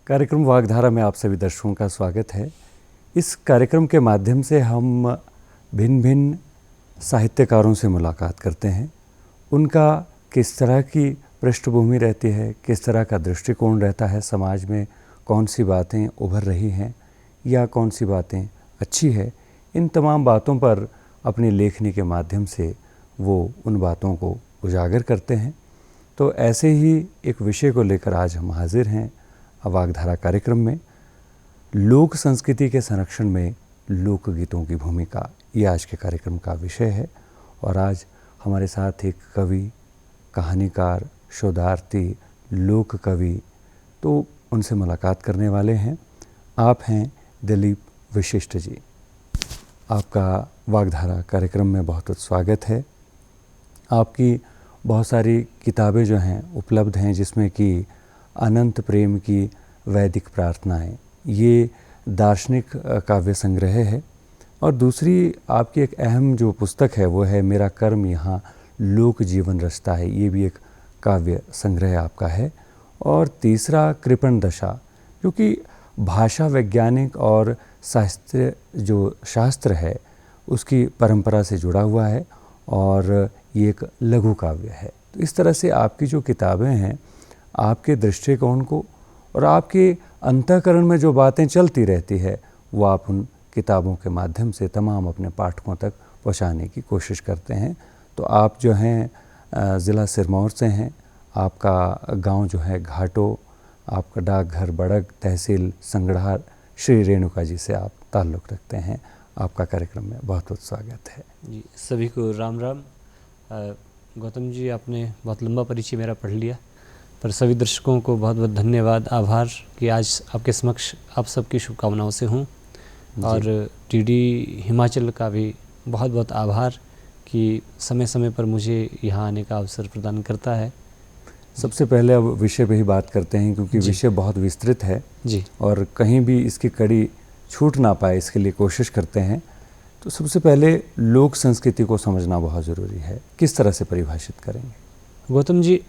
कार्यक्रम वागधारा में आप सभी दर्शकों का स्वागत है। इस कार्यक्रम के माध्यम से हम भिन्न भिन्न साहित्यकारों से मुलाकात करते हैं। उनका किस तरह की पृष्ठभूमि रहती है, किस तरह का दृष्टिकोण रहता है, समाज में कौन सी बातें उभर रही हैं या कौन सी बातें अच्छी है, इन तमाम बातों पर अपनी लेखनी के माध्यम से वो उन बातों को उजागर करते हैं। तो ऐसे ही एक विषय को लेकर आज हम हाजिर हैं वागधारा कार्यक्रम में। लोक संस्कृति के संरक्षण में लोकगीतों की भूमिका, ये आज के कार्यक्रम का विषय है। और आज हमारे साथ एक कवि, कहानीकार, शोधार्थी, लोक कवि, तो उनसे मुलाकात करने वाले हैं। आप हैं दिलीप वशिष्ठ जी। आपका वागधारा कार्यक्रम में बहुत बहुत स्वागत है। आपकी बहुत सारी किताबें जो हैं उपलब्ध हैं, जिसमें कि अनंत प्रेम की वैदिक प्रार्थनाएं, ये दार्शनिक काव्य संग्रह है। और दूसरी आपकी एक अहम जो पुस्तक है वो है मेरा कर्म यहाँ लोक जीवन रचता है, ये भी एक काव्य संग्रह आपका है। और तीसरा कृपण दशा, जो कि भाषा वैज्ञानिक और साहित्य जो शास्त्र है उसकी परंपरा से जुड़ा हुआ है और ये एक लघु काव्य है। तो इस तरह से आपकी जो किताबें हैं, आपके दृष्टिकोण को और आपके अंतःकरण में जो बातें चलती रहती है वो आप उन किताबों के माध्यम से तमाम अपने पाठकों तक पहुंचाने की कोशिश करते हैं। तो आप जो हैं ज़िला सिरमौर से हैं, आपका गांव जो है घाटो, आपका डाकघर बड़ग, तहसील संगड़ार, श्री रेणुका जी से आप ताल्लुक़ रखते हैं। आपका कार्यक्रम में बहुत बहुत स्वागत है जी। सभी को राम राम। गौतम जी, आपने बहुत लंबा परिचय मेरा पढ़ लिया, पर सभी दर्शकों को बहुत बहुत धन्यवाद, आभार कि आज आपके समक्ष आप सबकी शुभकामनाओं से हूँ। और टीडी हिमाचल का भी बहुत बहुत आभार कि समय समय पर मुझे यहाँ आने का अवसर प्रदान करता है। सबसे पहले अब विषय पे ही बात करते हैं, क्योंकि विषय बहुत विस्तृत है जी, और कहीं भी इसकी कड़ी छूट ना पाए इसके लिए कोशिश करते हैं। तो सबसे पहले लोक संस्कृति को समझना बहुत ज़रूरी है। किस तरह से परिभाषित करेंगे? गौतम जी,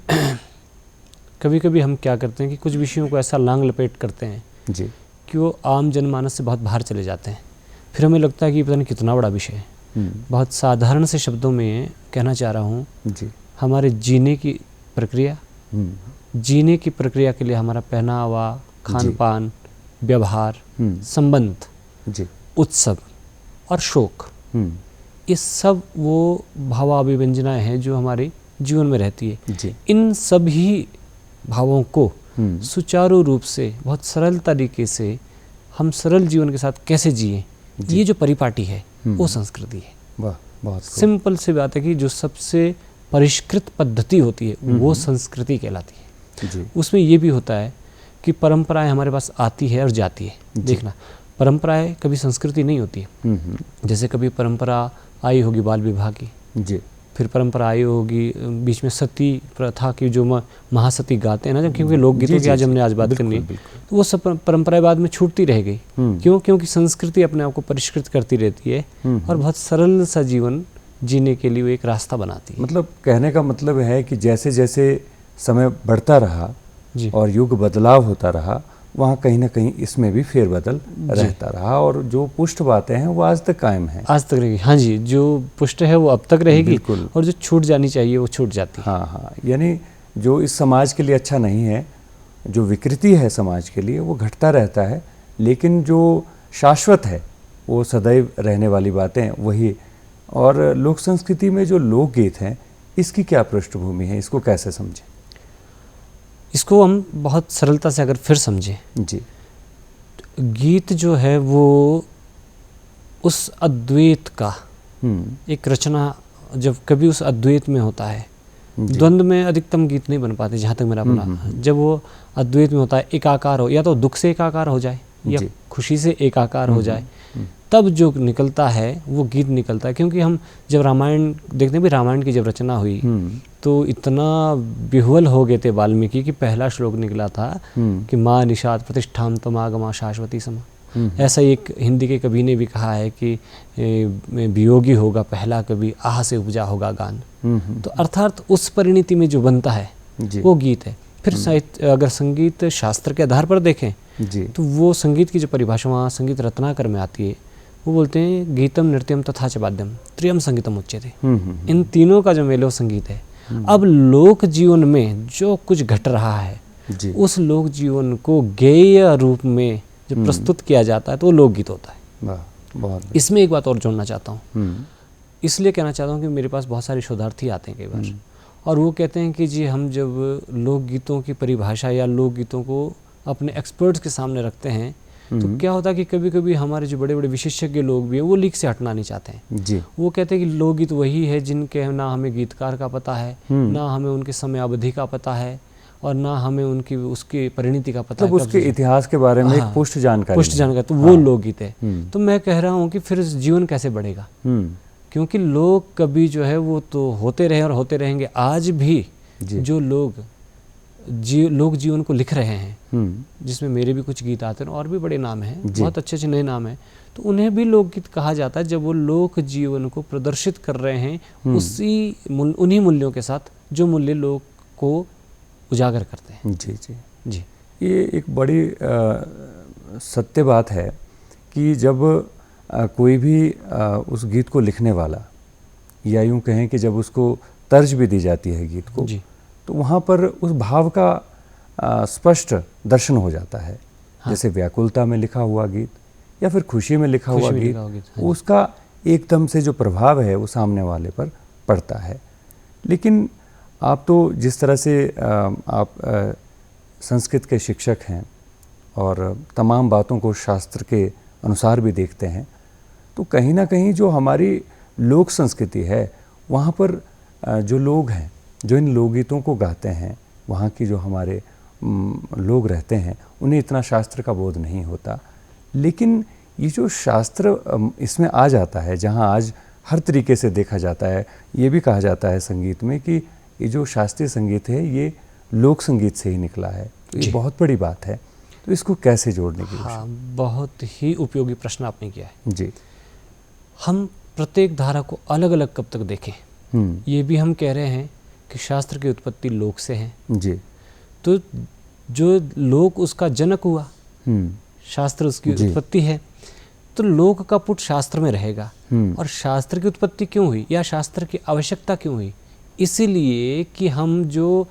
कभी कभी हम क्या करते हैं कि कुछ विषयों को ऐसा लांग लपेट करते हैं जी कि वो आम जनमानस से बहुत बाहर चले जाते हैं। फिर हमें लगता है कि पता नहीं कितना बड़ा विषय है। बहुत साधारण से शब्दों में कहना चाह रहा हूँ जी, हमारे जीने की प्रक्रिया, जीने की प्रक्रिया के लिए हमारा पहनावा, खान पान, व्यवहार, संबंध, जी, उत्सव और शोक, ये सब वो भावाभिव्यंजनाएं हैं जो हमारे जीवन में रहती है। जी, इन सभी भावों को सुचारू रूप से, बहुत सरल तरीके से हम सरल जीवन के साथ कैसे जिए, ये जो परिपाटी है वो संस्कृति है। वाह, बहुत सिंपल सी बात है कि जो सबसे परिष्कृत पद्धति होती है वो संस्कृति कहलाती है। जी, उसमें ये भी होता है कि परंपराएं हमारे पास आती है और जाती है। देखना, परंपराएं कभी संस्कृति नहीं होती है। जैसे कभी परंपरा आई होगी बाल विवाह की, जी, फिर परंपरा आई होगी बीच में सती प्रथा की, जो महासती गाते हैं ना, क्योंकि लोकगीतों की आज हमने बात करनी है, तो वो सब परंपराएं बाद में छूटती रह गई। क्यों? क्योंकि संस्कृति अपने आप को परिष्कृत करती रहती है और बहुत सरल सा जीवन जीने के लिए वो एक रास्ता बनाती है। मतलब कहने का मतलब है कि जैसे जैसे समय बढ़ता रहा और युग बदलाव होता रहा, वहाँ कहीं ना कहीं इसमें भी फेरबदल रहता रहा, और जो पुष्ट बातें हैं वो आज तक कायम हैं। आज तक रहेगी। हाँ जी, जो पुष्ट है वो अब तक रहेगी, और जो छूट जानी चाहिए वो छूट जाती है। हाँ हाँ, यानी जो इस समाज के लिए अच्छा नहीं है, जो विकृति है समाज के लिए, वो घटता रहता है, लेकिन जो शाश्वत है वो सदैव रहने वाली बातें वही। और लोक संस्कृति में जो लोकगीत हैं, इसकी क्या पृष्ठभूमि है, इसको कैसे समझें? इसको हम बहुत सरलता से अगर फिर समझें, जी, गीत जो है वो उस अद्वैत का एक रचना, जब कभी उस अद्वैत में होता है, द्वंद्व में अधिकतम गीत नहीं बन पाते जहाँ तक मेरा अपना, जब वो अद्वैत में होता है, एकाकार हो, या तो दुख से एकाकार हो जाए या खुशी से एकाकार हो जाए, तब जो निकलता है वो गीत निकलता है। क्योंकि हम जब रामायण देखते हैं, भी रामायण की जब रचना हुई तो इतना विह्वल हो गए थे वाल्मीकि कि पहला श्लोक निकला था कि माँ निषाद प्रतिष्ठाम तमागमा शाश्वती समा। ऐसा एक हिंदी के कवि ने भी कहा है कि वियोगी होगा पहला कवि, आह से उपजा होगा गान। तो अर्थात उस परिणति में जो बनता है वो गीत है। फिर साहित्य, अगर संगीत शास्त्र के आधार पर देखें जी। तो वो संगीत की जो परिभाषा वहाँ संगीत रत्नाकर में आती है, वो बोलते हैं गीतम नृत्यम तथा च वाद्यम त्रियम संगीतम उच्यते। इन तीनों का जो मेल वो संगीत है। अब लोक जीवन में जो कुछ घट रहा है जी। उस लोक जीवन को गेय रूप में जब प्रस्तुत किया जाता है तो वो लोकगीत होता है। वाह, बहुत इसमें एक बात और जोड़ना चाहता हूँ, बढ़िया। इसलिए कहना चाहता हूँ कि मेरे पास बहुत सारे शोधार्थी आते हैं कई बार, और वो कहते हैं कि जी हम जब लोकगीतों की परिभाषा या लोकगीतों को अपने एक्सपर्ट्स के सामने रखते हैं तो क्या होता है कि कभी कभी हमारे जो बड़े बड़े विशेषज्ञ लोग भी हैं वो लीक से हटना नहीं चाहते हैं जी। वो कहते हैं कि लोकगीत वही है जिनके ना हमें गीतकार का पता है, ना हमें उनके समय अवधि का पता है, और ना हमें उनकी उसकी परिणति का पता है, उसके इतिहास के बारे में एक पुष्ट जानकारी तो वो लोकगीत है। तो मैं कह रहा हूँ कि फिर जीवन कैसे बढ़ेगा, क्योंकि लोग कभी जो है वो तो होते रहे और होते रहेंगे। आज भी जो लोग लोक जीवन को लिख रहे हैं, जिसमें मेरे भी कुछ गीत आते हैं और भी बड़े नाम हैं, बहुत अच्छे अच्छे नए नाम हैं, तो उन्हें भी लोकगीत कहा जाता है जब वो लोक जीवन को प्रदर्शित कर रहे हैं उन्हीं मूल्यों के साथ जो मूल्य लोक को उजागर करते हैं। जी जी जी। ये एक बड़ी सत्य बात है कि जब कोई भी उस गीत को लिखने वाला, या यूं कहें कि जब उसको तर्ज भी दी जाती है गीत को, तो वहाँ पर उस भाव का स्पष्ट दर्शन हो जाता है। जैसे व्याकुलता में लिखा हुआ गीत या फिर खुशी में लिखा हुआ गीत, उसका एकदम से जो प्रभाव है वो सामने वाले पर पड़ता है। लेकिन आप तो जिस तरह से आप संस्कृत के शिक्षक हैं और तमाम बातों को शास्त्र के अनुसार भी देखते हैं, तो कहीं ना कहीं जो हमारी लोक संस्कृति है वहाँ पर जो लोग हैं जो इन लोकगीतों को गाते हैं, वहाँ की जो हमारे लोग रहते हैं, उन्हें इतना शास्त्र का बोध नहीं होता। लेकिन ये जो शास्त्र इसमें आ जाता है, जहाँ आज हर तरीके से देखा जाता है, ये भी कहा जाता है संगीत में कि ये जो शास्त्रीय संगीत है ये लोक संगीत से ही निकला है, तो ये बहुत बड़ी बात है। तो इसको कैसे जोड़ने की कोशिश? बहुत ही उपयोगी प्रश्न आपने किया है जी। हम प्रत्येक धारा को अलग अलग कब तक देखें? ये भी हम कह रहे हैं कि शास्त्र की उत्पत्ति लोक से है जी। तो जो लोक उसका जनक हुआ, शास्त्र उसकी उत्पत्ति है, तो लोक का पुट शास्त्र में रहेगा। और शास्त्र की उत्पत्ति क्यों हुई या शास्त्र की आवश्यकता क्यों हुई? इसीलिए कि हम जो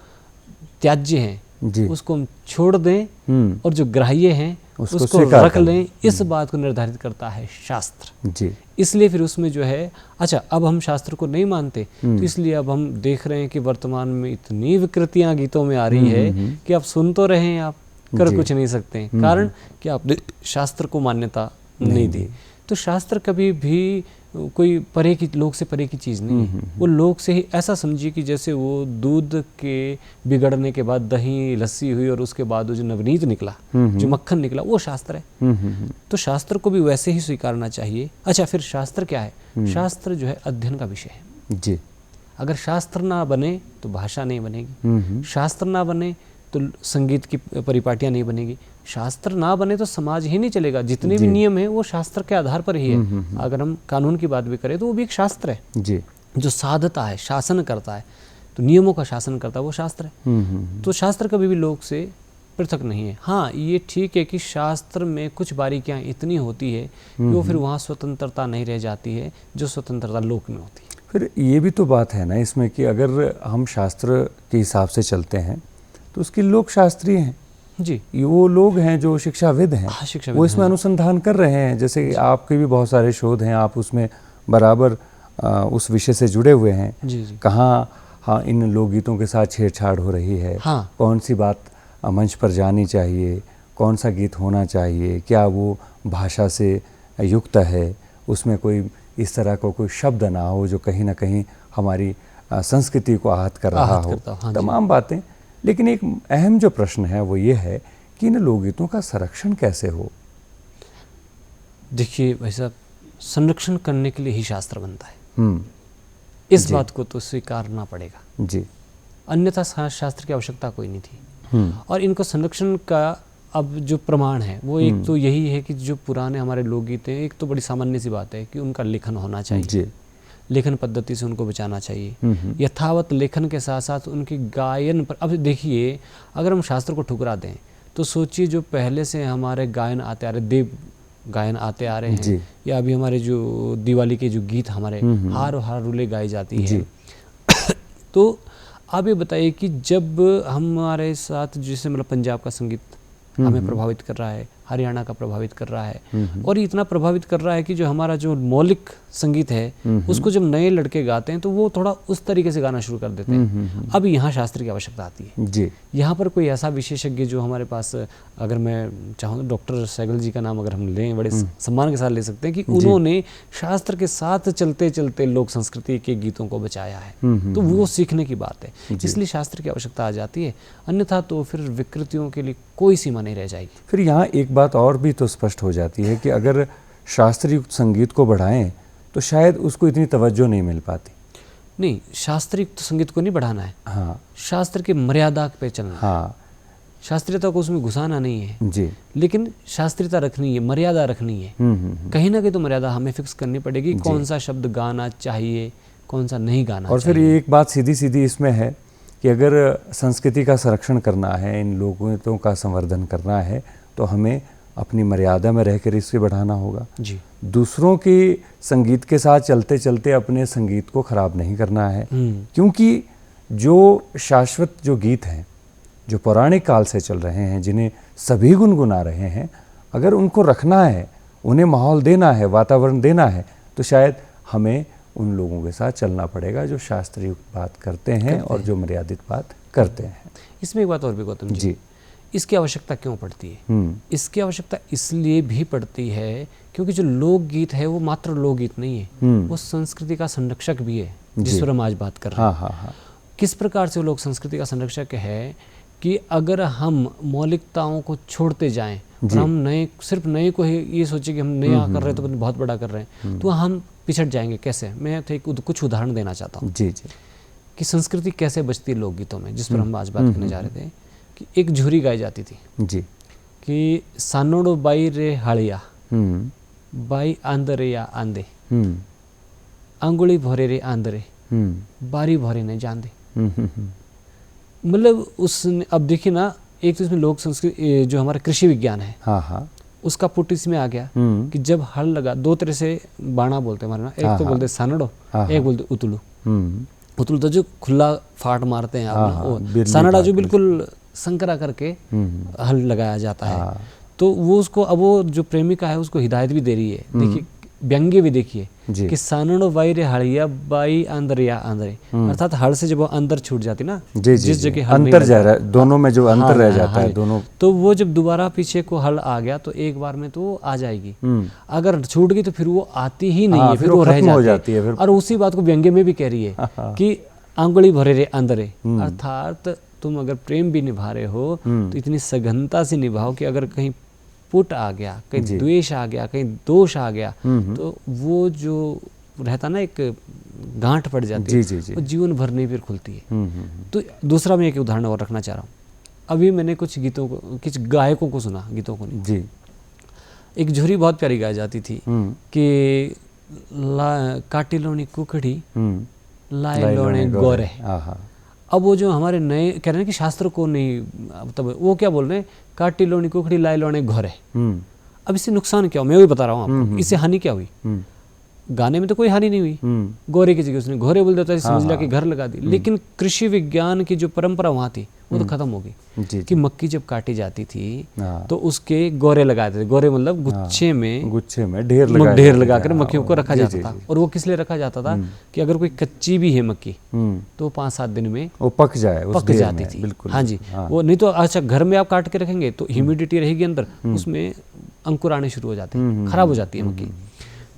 त्याज्य हैं उसको हम छोड़ दें और जो ग्राह्य हैं उसको रख लें, इस बात को निर्धारित करता है शास्त्र जी। इसलिए फिर उसमें जो है, अच्छा अब हम शास्त्र को नहीं मानते, तो इसलिए अब हम देख रहे हैं कि वर्तमान में इतनी विकृतियां गीतों में आ रही है कि आप सुन तो रहे हैं, आप कर कुछ नहीं सकते, कारण कि आपने शास्त्र को मान्यता नहीं दी। तो शास्त्र कभी भी कोई परे की, लोक से परे की चीज़ नहीं है। वो लोक से ही, ऐसा समझिए कि जैसे वो दूध के बिगड़ने के बाद दही लस्सी हुई और उसके बाद वो जो नवनीत निकला, जो मक्खन निकला, वो शास्त्र है। तो शास्त्र को भी वैसे ही स्वीकारना चाहिए। अच्छा, फिर शास्त्र क्या है? शास्त्र जो है अध्ययन का विषय है जी। अगर शास्त्र ना बने तो भाषा नहीं बनेगी, शास्त्र ना बने तो संगीत की परिपाटियाँ नहीं बनेगी, शास्त्र ना बने तो समाज ही नहीं चलेगा। जितने भी नियम है वो शास्त्र के आधार पर ही है। अगर हम कानून की बात भी करें तो वो भी एक शास्त्र है जी, जो साधता है, शासन करता है, तो नियमों का शासन करता है, वो शास्त्र है। तो शास्त्र कभी भी लोक से पृथक नहीं है। हाँ, ये ठीक है कि शास्त्र में कुछ बारीकियां इतनी होती है कि वो फिर वहाँ स्वतंत्रता नहीं रह जाती है जो स्वतंत्रता लोक में होती है। फिर ये भी तो बात है ना इसमें कि अगर हम शास्त्र के हिसाब से चलते हैं तो उसकी लोक शास्त्रीय हैं जी, वो लोग हैं जो शिक्षाविद हैं, वो इसमें अनुसंधान कर रहे हैं। जैसे कि आपके भी बहुत सारे शोध हैं, आप उसमें बराबर उस विषय से जुड़े हुए हैं जी। कहाँ इन लोकगीतों के साथ छेड़छाड़ हो रही है, कौन सी बात मंच पर जानी चाहिए, कौन सा गीत होना चाहिए, क्या वो भाषा से युक्त है, उसमें कोई इस तरह का कोई शब्द ना हो जो कहीं ना कहीं हमारी संस्कृति को आहत कर रहा हो, तमाम बातें। लेकिन एक अहम जो प्रश्न है वो ये है कि इन लोकगीतों का संरक्षण कैसे हो? देखिए भाई साहब, संरक्षण करने के लिए ही शास्त्र बनता है, इस बात को तो स्वीकारना पड़ेगा जी, अन्यथा शास्त्र की आवश्यकता कोई नहीं थी। और इनको संरक्षण का अब जो प्रमाण है वो एक तो यही है कि जो पुराने हमारे लोकगीत हैं, एक तो बड़ी सामान्य सी बात है कि उनका लेखन होना चाहिए जी। लेखन पद्धति से उनको बचाना चाहिए, यथावत लेखन के साथ साथ उनके गायन पर। अब देखिए, अगर हम शास्त्र को ठुकरा दें तो सोचिए जो पहले से हमारे गायन आते आ रहे, देव गायन आते आ रहे हैं, या अभी हमारे जो दिवाली के जो गीत हमारे हार और हार रूले गाई जाती है, तो आप ये बताइए कि जब हमारे साथ जैसे मतलब पंजाब का संगीत हमें प्रभावित कर रहा है, हरियाणा का प्रभावित कर रहा है, और ये इतना प्रभावित कर रहा है कि जो हमारा जो मौलिक संगीत है उसको जब नए लड़के गाते हैं तो वो थोड़ा उस तरीके से गाना शुरू कर देते हैं। अब यहाँ शास्त्र की आवश्यकता आती है जी। यहाँ पर कोई ऐसा विशेषज्ञ जो हमारे पास, अगर मैं चाहूँ तो डॉक्टर सहगल जी का नाम अगर हम लें, बड़े सम्मान के साथ ले सकते हैं कि उन्होंने शास्त्र के साथ चलते चलते लोक संस्कृति के गीतों को बचाया है, तो वो सीखने की बात है, इसलिए शास्त्र की आवश्यकता आ जाती है, अन्यथा तो फिर विकृतियों के लिए कोई सीमा नहीं रह जाएगी। फिर यहाँ एक बात और भी तो स्पष्ट हो जाती है कि अगर शास्त्रीय संगीत को बढ़ाएं तो शायद उसको इतनी तवज्जो नहीं मिल पाती। नहीं, शास्त्रीय संगीत को नहीं बढ़ाना है, हाँ, शास्त्र की मर्यादा पे चलना है। हाँ, शास्त्रीयता को उसमें घुसाना नहीं है जी, लेकिन शास्त्रीयता रखनी है, मर्यादा रखनी है। कहीं ना कहीं तो मर्यादा हमें फिक्स करनी पड़ेगी, कौन सा शब्द गाना चाहिए, कौन सा नहीं गाना और चाहिए। फिर एक बात सीधी सीधी इसमें है कि अगर संस्कृति का संरक्षण करना है, इन लोगों का संवर्धन करना है, तो हमें अपनी मर्यादा में रहकर इसे बढ़ाना होगा जी। दूसरों के संगीत के साथ चलते चलते अपने संगीत को खराब नहीं करना है, क्योंकि जो शाश्वत जो गीत हैं, जो पौराणिक काल से चल रहे हैं, जिन्हें सभी गुनगुना रहे हैं, अगर उनको रखना है, उन्हें माहौल देना है, वातावरण देना है, तो शायद हमें उन लोगों के साथ चलना पड़ेगा जो शास्त्रीय बात करते हैं और जो मर्यादित बात करते हैं। इसमें एक बात और भी गौतम जी, इसकी आवश्यकता क्यों पड़ती है? इसकी आवश्यकता इसलिए भी पड़ती है क्योंकि जो लोकगीत है वो मात्र लोकगीत नहीं है, वो संस्कृति का संरक्षक भी है, जिस पर हम आज बात कर रहे हैं। किस प्रकार से वो लोक संस्कृति का संरक्षक है कि अगर हम मौलिकताओं को छोड़ते जाएं और हम नए, सिर्फ नए को ही ये सोचे कि हम नया कर रहे हैं तो बहुत बड़ा कर रहे हैं, तो हम पिछड़ जाएंगे। कैसे? मैं तो कुछ उदाहरण देना चाहता हूँ जी कि संस्कृति कैसे बचती है लोकगीतों में, जिस पर हम आज बात करने जा रहे थे। कि एक झुरी गाई जाती थी जी कि सानोड़ो बाई रे हालिया बाई आंदरे या आंदे अंगुली भरे रे आंदरे बारी भरे ने जांदे। मतलब उसने, अब देखिए ना, एक तो इसमें लोक संस्कृति जो हमारा कृषि विज्ञान है, हाँ, उसका पुट इसमें आ गया कि जब हल लगा, दो तरह से बाणा बोलते हैं हमारे ना, एक तो बोलते सानड़ो, एक बोलते उतुलू। उतुलू तो जो खुला फाट मारते हैं आप, सानड़ा जो बिल्कुल संकरा करके हल लगाया जाता है। तो वो उसको, अब वो जो प्रेमिका है उसको हिदायत भी दे रही है, देखिए व्यंग्य भी देखिए कि सानड़ो बाई रे हड़िया बाई अंदर या अंदरे, अर्थात हड़ से जब वो अंदर छूट जाती ना, जिस जगह अंतर जा रहा है, दोनों में जो अंतर रह जाता है दोनों, तो वो जब दोबारा पीछे को हल आ गया तो एक बार में तो वो आ जाएगी, अगर छूट गई तो फिर वो आती ही नहीं है, फिर वो रह जाती है। और उसी बात को व्यंग्य में भी कह रही है कि आंगुली भरे रे अंदरे, अर्थात तुम अगर प्रेम भी निभा रहे हो तो इतनी सघनता से निभाओ कि अगर कहीं पुट आ गया, कहीं द्वेष आ गया, कहीं दोष आ गया, तो वो जो रहता ना एक गांठ पड़ जाती है, वो जीवन भर नहीं फिर खुलती है। तो दूसरा मैं एक उदाहरण और रखना चाह रहा हूँ। अभी मैंने कुछ गीतों को, कुछ गायकों को सुना, गीतों को नहीं जी। एक झुरी बहुत प्यारी गाई जाती थी कि काटी लोनी कुकड़ी लाए लोने गोरे। अब वो जो हमारे नए कह रहे हैं कि शास्त्र को नहीं, तब वो क्या बोल रहे हैं, काटी लोनी कुकड़ी लाई लोने घोरे। अब इससे नुकसान क्या हुआ, मैं वही बता रहा हूँ आपको, इससे हानि क्या हुई? गाने में तो कोई हानि नहीं हुई, गोरे की जगह उसने घोरे बोल देता है, समझ लिया कि घर लगा दी। लेकिन कृषि विज्ञान की जो परंपरा वहाँ थी वो तो खत्म हो गई कि मक्की जब काटी जाती थी तो उसके गोरे लगाए थे। गोरे मतलब गुच्छे में ढेर लगा कर मक्खियों को रखा जाता था। और वो किस लिए रखा जाता था कि अगर कोई कच्ची भी है मक्की तो 5-7 दिन में वो पक जाती थी। हाँ जी, वो नहीं तो अच्छा घर में आप काट के रखेंगे तो ह्यूमिडिटी रहेगी अंदर, उसमें अंकुर आने शुरू हो जाते हैं, खराब हो जाती है मक्की।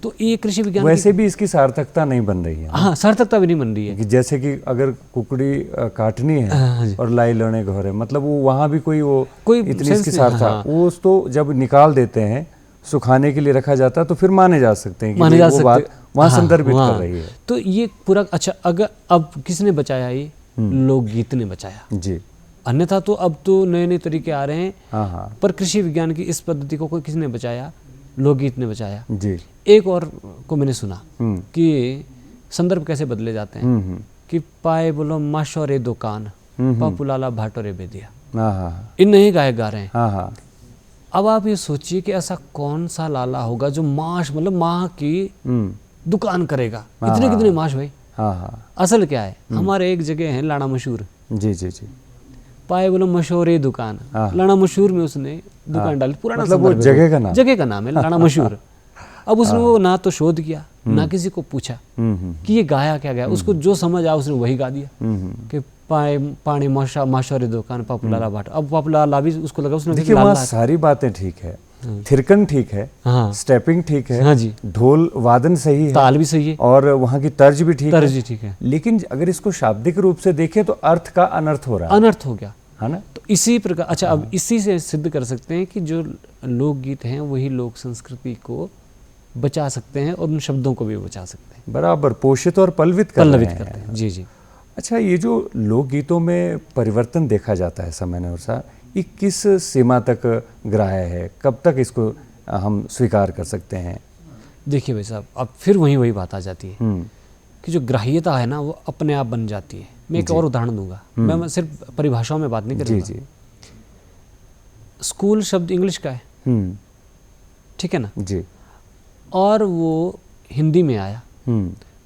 तो ये कृषि विज्ञान वैसे भी इसकी सार्थकता नहीं बन रही है। हाँ, सार्थकता भी नहीं बन रही है कि जैसे कि अगर कुकड़ी काटनी है और लाई लोने घोरे, मतलब वो वहाँ भी कोई इतनी इसकी सार्थकता, वो तो जब निकाल देते हैं सुखाने के लिए रखा जाता है तो फिर माने जा सकते हैं कि वो बात वहाँ संदर्भित कर रही है। तो ये पूरा अच्छा, अगर अब किसने बचाया, ये लोकगीत ने बचाया जी। अन्यथा तो अब तो नए नए तरीके आ रहे हैं, पर कृषि विज्ञान की इस पद्धति को किसने बचाया? लोकगीत ने बचाया जी। एक और को मैंने सुना कि संदर्भ कैसे बदले जाते हैं कि पाए बोलो माशोरे दुकान पापुलाला भाटोरे बेदिया। हाँ हाँ इन नए गायक गा रहे हैं। हाँ हाँ अब आप ये सोचिए कि ऐसा कौन सा लाला होगा जो माश मतलब माह की दुकान करेगा। इतने कितने माश भाई। हाँ हाँ असल क्या है, हमारे एक जगह है लाना मशहूर, जी जी जी, पाए बोलो मशहूर ही दुकान, लाना मशहूर में उसने दुकान डाली। पुराना मतलब वो जगह का नाम है लाना मशहूर। अब उसने वो ना तो शोध किया ना किसी को पूछा कि ये गाया क्या गया, उसको जो समझ आया उसने वही गा दिया कि पानी माशोरे दुकान पॉपुलर बाट। अब पॉपुलर भी उसको लगा, उसने देखिए वहाँ सारी बातें ठीक है, थिरकन ठीक है, हाँ, स्टेपिंग ठीक है, हाँ जी, ढोल वादन सही है, ताल भी सही है, और वहाँ की तर्ज भी ठीक तर्ज ठीक है। लेकिन अगर इसको शाब्दिक रूप से देखें तो अर्थ का अनर्थ हो रहा है, अनर्थ हो गया है ना। तो इसी प्रकार अच्छा, अब इसी से सिद्ध कर सकते हैं कि जो लोकगीत हैं वही लोक संस्कृति को बचा सकते हैं और उन शब्दों को भी बचा सकते हैं, बराबर पोषित और पल्लवित करते हैं। जी जी। अच्छा, ये जो लोकगीतों में परिवर्तन देखा जाता है समय अनुसार, ये किस सीमा तक ग्राह्य है, कब तक इसको हम स्वीकार कर सकते हैं? देखिए भाई साहब, अब फिर वही बात आ जाती है कि जो ग्राह्यता है ना वो अपने आप बन जाती है। मैं एक और उदाहरण दूंगा, मैं सिर्फ परिभाषाओं में बात नहीं करूंगा। जी जी। स्कूल शब्द इंग्लिश का है, ठीक है ना जी, और वो हिंदी में आया,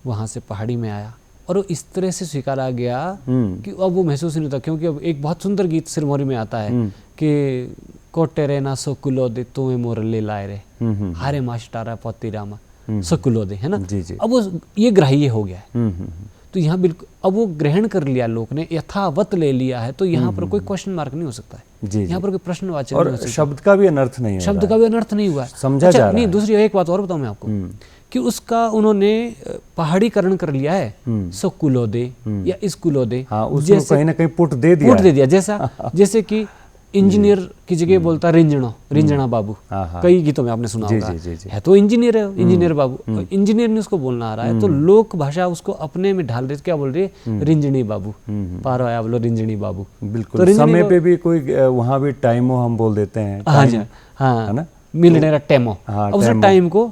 वहाँ से पहाड़ी में आया और वो इस तरह से स्वीकारा गया कि अब वो महसूस नहीं होता। क्योंकि अब एक बहुत सुंदर गीत सिरमौरी में आता है कि कोटे रे ना सोकुलो दे तुम्हें मोर ले लाए रे हारे मास्टारा पति रामा सोकुलो दे, है ना। जी जी। अब वो ये ग्राह्य हो गया है। तो यहाँ बिल्कुल अब वो ग्रहण कर लिया, लोक ने यथावत ले लिया है, तो यहाँ पर कोई क्वेश्चन मार्क नहीं हो सकता है। जी, यहाँ पर कोई प्रश्नवाचक और नहीं हो सकता। शब्द का भी अनर्थ नहीं, शब्द का भी अनर्थ नहीं हुआ, समझा जा रहा है। नहीं, दूसरी एक बात और बताऊं मैं आपको कि उसका उन्होंने पहाड़ीकरण कर लिया है, सो कुलोदे या इस कुलोदे, उसको कहीं ना कहीं पुट दे दिया, जैसे कि इंजीनियर की जगह बोलता रिंजणा बाबू, कई गीतों में आपने सुना होगा, है तो इंजीनियर है, इंजीनियर बाबू, इंजीनियर ने उसको बोलना आ रहा है तो लोक भाषा उसको अपने में ढाल देते, क्या बोल रही है, रिंजणी बाबू, पार आया बोलो रिंजणी बाबू। बिल्कुल, तो समय पे भी कोई वहाँ भी टाइमो हम बोल देते हैं, हाँ, है ना, मिलने रहा टेमो, अब उस टाइम को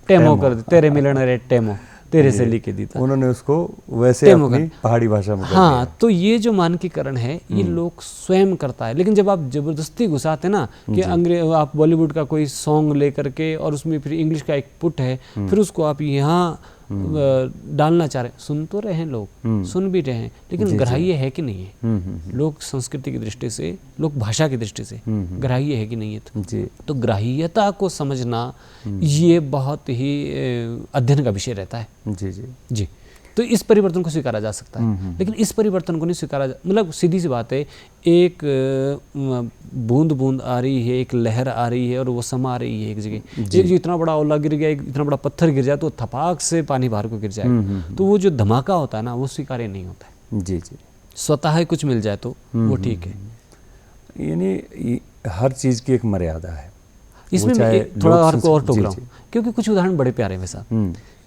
टेमो कर दे, तेरे मिलने रहे टेमो, तेरे से लिखे दी था, उन्होंने उसको वैसे अपनी पहाड़ी भाषा में कर दिया। हाँ, तो ये जो मानकीकरण है ये लोग स्वयं करता है। लेकिन जब आप जबरदस्ती घुसाते ना कि अंग्रेज, आप बॉलीवुड का कोई सॉन्ग लेकर के और उसमें फिर इंग्लिश का एक पुट है, फिर उसको आप यहाँ डालना चाह रहे, सुन तो रहे हैं लोग, सुन भी रहे हैं, लेकिन ग्राह्य है कि नहीं है लोक संस्कृति की दृष्टि से, लोक भाषा की दृष्टि से ग्राह्य है कि नहीं है। तो ग्राह्यता को समझना ये बहुत ही अध्ययन का विषय रहता है। जी जी जी। तो इस परिवर्तन को स्वीकारा जा सकता है, लेकिन इस परिवर्तन को नहीं स्वीकारा मतलब सीधी सी बात है, एक बूंद बूंद आ रही है, एक लहर आ रही है और वो समा रही है एक जगह। एक जो इतना बड़ा ओला गिर गया, एक इतना बड़ा पत्थर गिर जाए तो थपाक से पानी बाहर को गिर जाए, तो वो जो धमाका होता है ना वो स्वीकार्य नहीं होता है। जी जी। स्वतः कुछ मिल जाए तो वो ठीक है, यानी हर चीज़ की एक मर्यादा है। इसमें मैं थोड़ा और टोक रहा हूँ क्योंकि कुछ उदाहरण बड़े प्यारे हैं वैसा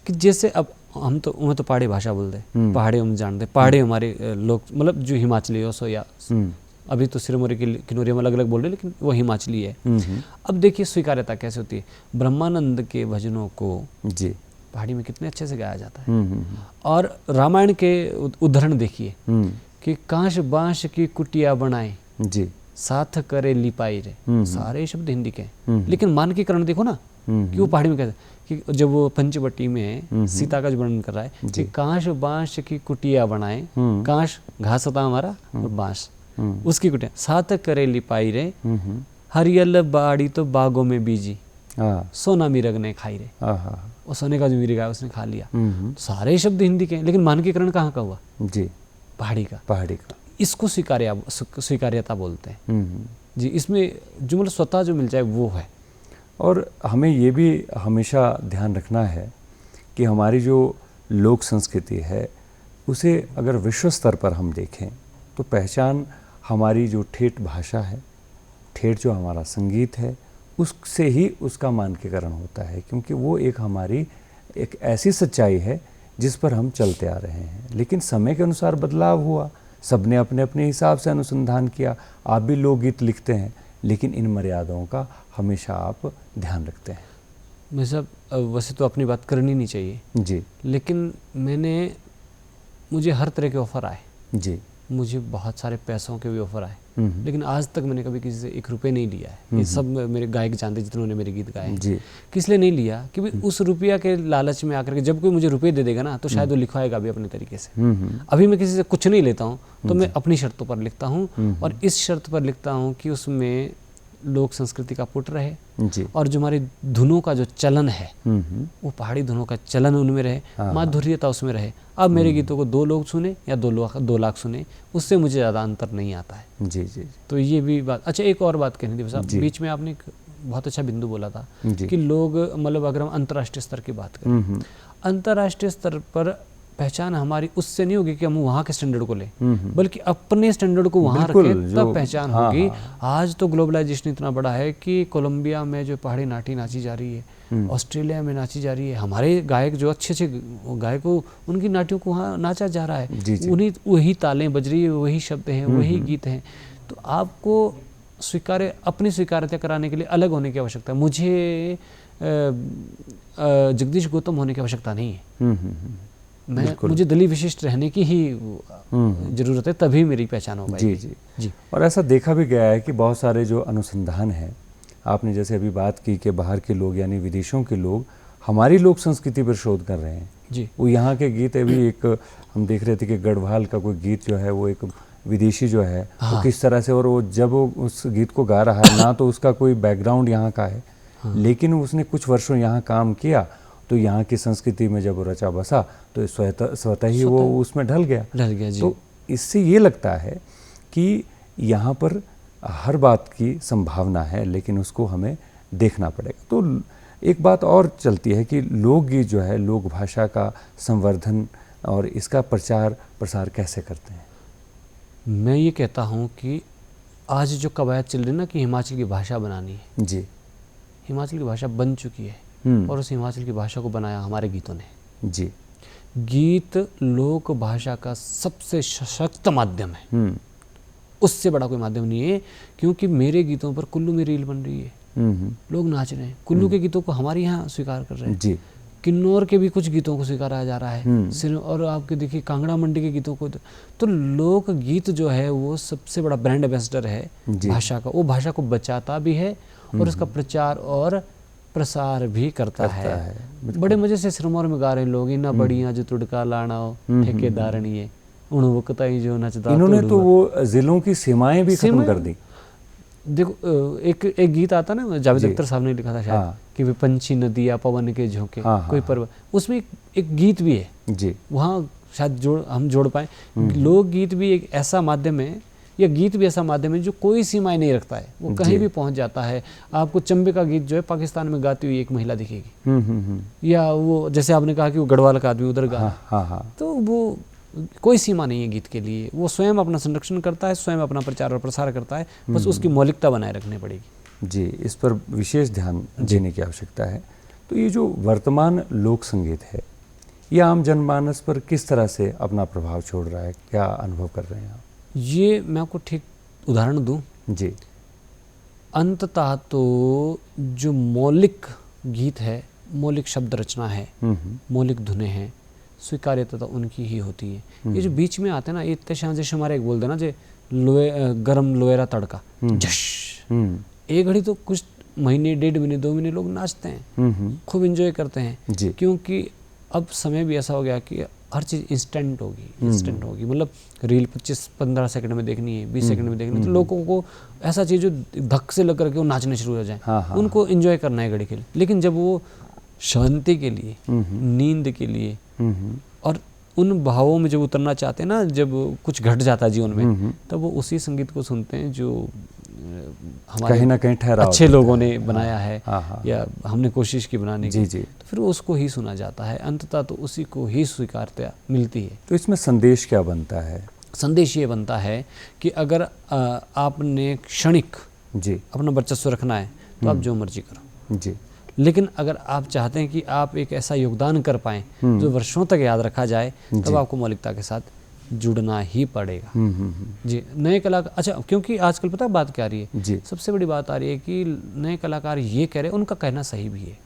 कि जैसे अब मैं तो पहाड़ी भाषा बोलते, पहाड़ी हम जानते, पहाड़ी हमारे लोग मतलब जो हिमाचली हो सो या अभी तो सिरमौरी की किन्नौरी में अलग अलग बोल रहे, लेकिन वो हिमाचली है। अब देखिए स्वीकार्यता कैसे होती है, ब्रह्मानंद के भजनों को जी पहाड़ी में कितने अच्छे से गाया जाता है। और रामायण के उदाहरण देखिए कि कांश बांश की कुटिया बनाए जी, साथ करे लिपाई रे, सारे शब्द हिंदी के, लेकिन मानकीकरण देखो ना कि वो पहाड़ी में कहते कि जब वो पंचवटी में सीता का जो वर्णन कर रहा है कि कांश बांश की कुटिया बनाए, कांश घास होता हमारा और बांस उसकी कुटिया, साथ करे लिपाई रे, हरियल बाड़ी तो बागों में बीजी, सोना मिर्ग ने खाई रे, और सोने का जो मिर्ग है उसने खा लिया। सारे शब्द हिंदी के, लेकिन मानकीकरण कहाँ का हुआ जी, पहाड़ी का। इसको स्वीकार्यता बोलते हैं जी। इसमें जो मतलब स्वतः जो मिल जाए वो है। और हमें ये भी हमेशा ध्यान रखना है कि हमारी जो लोक संस्कृति है उसे अगर विश्व स्तर पर हम देखें तो पहचान हमारी जो ठेठ भाषा है, ठेठ जो हमारा संगीत है, उससे ही उसका मानकीकरण होता है, क्योंकि वो एक हमारी एक ऐसी सच्चाई है जिस पर हम चलते आ रहे हैं। लेकिन समय के अनुसार बदलाव हुआ, सबने अपने अपने हिसाब से अनुसंधान किया। आप भी लोकगीत लिखते हैं, लेकिन इन मर्यादाओं का हमेशा आप ध्यान रखते हैं। मैं सब वैसे तो अपनी बात करनी नहीं चाहिए जी, लेकिन मुझे हर तरह के ऑफ़र आए जी, मुझे बहुत सारे पैसों के भी ऑफर आए, लेकिन आज तक मैंने कभी किसी से 1 रुपये नहीं लिया है। ये सब मेरे गायक जानते हैं जिन्होंने मेरे गीत गाए हैं। किस लिए नहीं लिया? क्योंकि उस रुपया के लालच में आकर के जब कोई मुझे रुपये दे देगा ना तो शायद वो लिखवाएगा भी अपने तरीके से। अभी मैं किसी से कुछ नहीं लेता हूँ तो मैं अपनी शर्तों पर लिखता हूँ, और इस शर्त पर लिखता हूँ कि उसमें लोक संस्कृति का पुट रहे जी। और जो हमारी धुनों का जो चलन है वो पहाड़ी धुनों का चलन उनमें रहे, माधुर्यता उसमें रहे। अब मेरे गीतों को 2 लोग सुने या 2 लाख सुने, उससे मुझे ज़्यादा अंतर नहीं आता है। जी जी। तो ये भी बात। अच्छा, एक और बात कहनी थी साहब, बीच में आपने एक बहुत अच्छा बिंदु बोला था कि लोग, मतलब अगर हम अंतर्राष्ट्रीय स्तर की बात करें, अंतर्राष्ट्रीय स्तर पर पहचान हमारी उससे नहीं होगी कि हम वहाँ के स्टैंडर्ड को लें, बल्कि अपने स्टैंडर्ड को वहाँ रखें, तब पहचान होगी। आज तो ग्लोबलाइजेशन इतना बड़ा है कि कोलंबिया में जो पहाड़ी नाटी नाची जा रही है, ऑस्ट्रेलिया में नाची जा रही है, हमारे गायक जो अच्छे अच्छे गायक हो उनकी नाटियों को वहाँ नाचा जा रहा है। उन्हीं वही तालें बज रही है, वही शब्द हैं, वही गीत हैं। तो आपको स्वीकार्य, अपनी स्वीकार्यता कराने के लिए अलग होने की आवश्यकता है। मुझे जगदीश गौतम होने की आवश्यकता नहीं है। मुझे दलीय विशिष्ट रहने की ही जरूरत है, तभी मेरी पहचान हो पाएगी। जी जी। और ऐसा देखा भी गया है कि बहुत सारे जो अनुसंधान है, आपने जैसे अभी बात की कि बाहर के लोग यानी विदेशों के लोग हमारी लोक संस्कृति पर शोध कर रहे हैं जी। वो यहाँ के गीत अभी एक हम देख रहे थे कि गढ़वाल का कोई गीत जो है वो एक विदेशी जो है वो किस तरह से, और वो जब वो उस गीत को गा रहा है ना तो उसका कोई बैकग्राउंड यहाँ का है, लेकिन उसने कुछ वर्षों यहाँ काम किया तो यहाँ की संस्कृति में जब वो रचा बसा तो स्वतः ही वो उसमें ढल गया जी। तो इससे ये लगता है कि यहाँ पर हर बात की संभावना है, लेकिन उसको हमें देखना पड़ेगा। तो एक बात और चलती है कि लोकगीत जो है, लोक भाषा का संवर्धन और इसका प्रचार प्रसार कैसे करते हैं? मैं ये कहता हूँ कि आज जो कवायद चल रही है ना कि हिमाचल की भाषा बनानी है, जी, हिमाचल की भाषा बन चुकी है, और उस हिमाचल की भाषा को बनाया हमारे गीतों ने। जी। गीत लोक भाषा का सबसे सशक्त माध्यम है, उससे बड़ा कोई माध्यम नहीं है। क्योंकि मेरे गीतों पर कुल्लू में रील बन रही है, लोग नाच रहे हैं, कुल्लू के गीतों को हमारे यहाँ स्वीकार कर रहे हैं। जी। किन्नौर के भी कुछ गीतों को स्वीकारा जा रहा है, और आपके देखिए कांगड़ा मंडी के गीतों को। तो लोक गीत जो है वो सबसे बड़ा ब्रांड एम्बेसडर है भाषा का। वो भाषा को बचाता भी है और उसका प्रचार और प्रसार भी करता है। बड़े मजे से सिरमौर में गा रहे हैं लोग, इना बढ़िया जो तुड़का लाना हो ठेकेदारनी है उन वक्ता ही जो नचदा। इन्होंने तो वो जिलों की सीमाएं भी खत्म कर दी। देखो एक गीत आता ना, जावेद अख्तर साहब ने लिखा था शायद कि वे पंछी नदिया पवन के झोंके कोई पर्व, उसमें एक गीत भी है जी, वहाँ शायद हम जोड़ पाए। लोक गीत भी एक ऐसा माध्यम है, या गीत भी ऐसा माध्यम है जो कोई सीमाएं नहीं रखता है, वो कहीं भी पहुंच जाता है। आपको चंबे का गीत जो है पाकिस्तान में गाती हुई एक महिला दिखेगी, या वो जैसे आपने कहा कि वो गढ़वाल का आदमी उधर गा, तो वो कोई सीमा नहीं है गीत के लिए। वो स्वयं अपना संरक्षण करता है, स्वयं अपना प्रचार और प्रसार करता है, बस उसकी मौलिकता बनाए रखनी पड़ेगी। जी, इस पर विशेष ध्यान देने की आवश्यकता है। तो ये जो वर्तमान लोक संगीत है, ये आम जनमानस पर किस तरह से अपना प्रभाव छोड़ रहा है, क्या अनुभव कर रहे हैं आप? ये मैं आपको ठीक उदाहरण दूं जी। अंततः तो जो मौलिक गीत है, मौलिक शब्द रचना है, मौलिक धुनें हैं, स्वीकार्यता तो उनकी ही होती है। ये जो बीच में आते हैं ना, इतने शान जैसे हमारे एक बोल देना जे गरम लोएरा तड़का जश, एक घड़ी तो कुछ महीने, 1.5 महीने, 2 महीने लोग नाचते हैं, खूब एंजॉय करते हैं, क्योंकि अब समय भी ऐसा हो गया कि हर चीज़ इंस्टेंट होगी। मतलब रील 25-15 सेकंड में देखनी है, 20 सेकंड में देखनी है, तो लोगों को ऐसा चीज़ जो धक से लग करके वो नाचने शुरू हो जाए, उनको एंजॉय करना है घड़ी के लिए। लेकिन जब वो शांति के लिए, नींद के लिए और उन भावों में जब उतरना चाहते हैं ना, जब कुछ घट जाता है जीवन में, तब वो उसी संगीत को सुनते हैं जो हमारे कहीं ना कहीं ठहरा अच्छे लोगों ने बनाया है, या हमने कोशिश की बनाने की। जी। तो फिर उसको ही सुना जाता है, अंततः तो उसी को ही स्वीकारता मिलती है। तो इसमें संदेश क्या बनता है? संदेश ये बनता है कि अगर आपने क्षणिक जी अपना वर्चस्व रखना है तो आप जो मर्जी करो जी, लेकिन अगर आप चाहते हैं कि आप एक ऐसा योगदान कर पाएं जो वर्षों तक याद रखा जाए, तब आपको मौलिकता के साथ जुड़ना ही पड़ेगा। जी, नए कलाकार, अच्छा क्योंकि आजकल पता है बात क्या आ रही है जी, सबसे बड़ी बात आ रही है कि नए कलाकार ये कह रहे हैं, उनका कहना सही भी है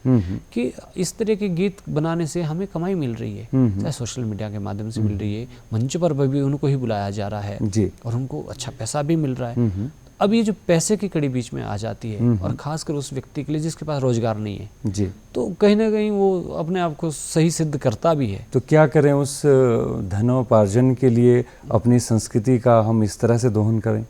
कि इस तरह के गीत बनाने से हमें कमाई मिल रही है, चाहे सोशल मीडिया के माध्यम से मिल रही है, मंच पर भी उनको ही बुलाया जा रहा है जी, और उनको अच्छा पैसा भी मिल रहा है। अब ये जो पैसे की कड़ी बीच में आ जाती है और खासकर उस व्यक्ति के लिए जिसके पास रोजगार नहीं है, जी, तो कहीं ना कहीं वो अपने आप को सही सिद्ध करता भी है। तो क्या करें उस धनोपार्जन के लिए अपनी संस्कृति का हम इस तरह से दोहन करें?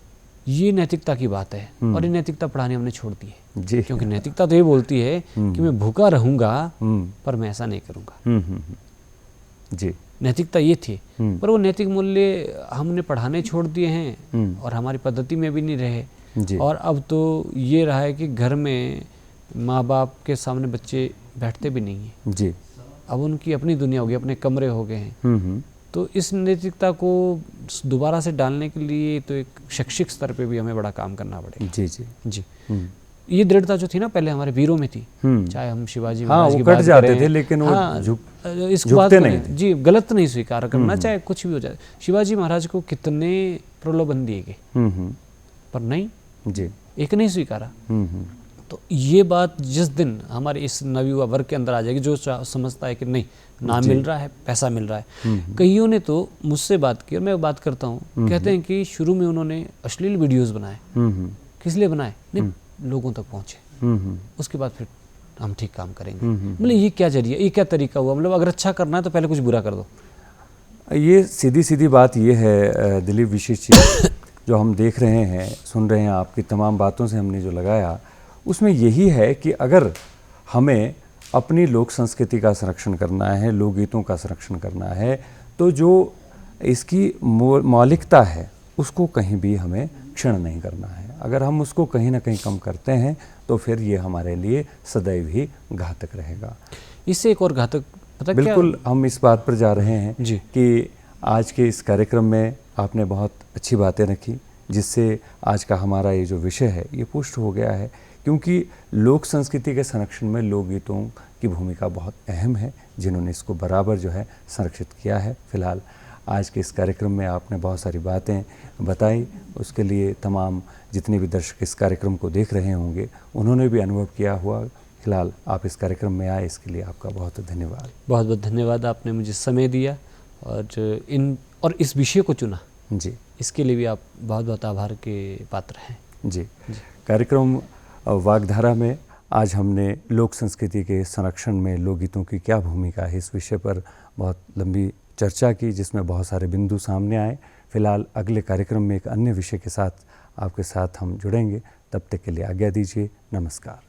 ये नैतिकता की बात है और ये नैतिकता पढ़ानी हमने छोड़ दी है। जी, क्योंकि नैतिकता तो ये बोलती है कि मैं भूखा रहूंगा पर मैं ऐसा नहीं करूंगा। जी, नैतिकता ये थी, पर वो नैतिक मूल्य हमने पढ़ाने छोड़ दिए हैं और हमारी पद्धति में भी नहीं रहे। जी, और अब तो ये रहा है कि घर में माँ बाप के सामने बच्चे बैठते भी नहीं हैं। जी, अब उनकी अपनी दुनिया हो गई, अपने कमरे हो गए हैं। तो इस नैतिकता को दोबारा से डालने के लिए तो एक शैक्षिक स्तर पे भी हमें बड़ा काम करना पड़ेगा। जी, जी, जी, ये दृढ़ता जो थी ना पहले हमारे वीरों में थी, चाहे हम शिवाजी हाँ, महाराज वो की कट बात जाते करें, थे लेकिन वो हाँ, इसको बात झुकते करें, नहीं थे। जी, गलत नहीं स्वीकार करना, चाहे कुछ भी हो जाए। शिवाजी महाराज को कितने प्रलोभन दिए गए पर नहीं, जी, एक नहीं स्वीकारा। तो ये बात जिस दिन हमारे इस नवयुवा वर्ग के अंदर आ जाएगी जो समझता है कि नहीं, नाम मिल रहा है, पैसा मिल रहा है। कईयों ने तो मुझसे बात की और मैं बात करता हूँ, कहते हैं कि शुरू में उन्होंने अश्लील वीडियोस बनाए, किस लिए बनाए? नहीं, लोगों तक पहुँचे, उसके बाद फिर हम ठीक काम करेंगे। मतलब ये क्या जरिया, ये क्या तरीका हुआ? मतलब अगर अच्छा करना है तो पहले कुछ बुरा कर दो। ये सीधी सीधी बात ये है दिलीप विशिष्ट जी, जो हम देख रहे हैं, सुन रहे हैं, आपकी तमाम बातों से हमने जो लगाया उसमें यही है कि अगर हमें अपनी लोक संस्कृति का संरक्षण करना है, लोकगीतों का संरक्षण करना है, तो जो इसकी मौलिकता है उसको कहीं भी हमें क्षीण नहीं करना है। अगर हम उसको कहीं ना कहीं कम करते हैं तो फिर ये हमारे लिए सदैव ही घातक रहेगा। इससे एक और घातक पता क्या? बिल्कुल, हम इस बात पर जा रहे हैं जी कि आज के इस कार्यक्रम में आपने बहुत अच्छी बातें रखी, जिससे आज का हमारा ये जो विषय है ये पुष्ट हो गया है। क्योंकि लोक संस्कृति के संरक्षण में लोकगीतों की भूमिका बहुत अहम है, जिन्होंने इसको बराबर जो है संरक्षित किया है। फिलहाल आज के इस कार्यक्रम में आपने बहुत सारी बातें बताई, उसके लिए तमाम जितने भी दर्शक इस कार्यक्रम को देख रहे होंगे उन्होंने भी अनुभव किया हुआ। फिलहाल आप इस कार्यक्रम में आए, इसके लिए आपका बहुत धन्यवाद। बहुत बहुत धन्यवाद, आपने मुझे समय दिया और इस विषय को चुना। जी, इसके लिए भी आप बहुत बहुत आभार के पात्र हैं। जी, कार्यक्रम वागधारा में आज हमने लोक संस्कृति के संरक्षण में लोकगीतों की क्या भूमिका है, इस विषय पर बहुत लंबी चर्चा की, जिसमें बहुत सारे बिंदु सामने आए। फिलहाल अगले कार्यक्रम में एक अन्य विषय के साथ आपके साथ हम जुड़ेंगे। तब तक के लिए आज्ञा दीजिए। नमस्कार।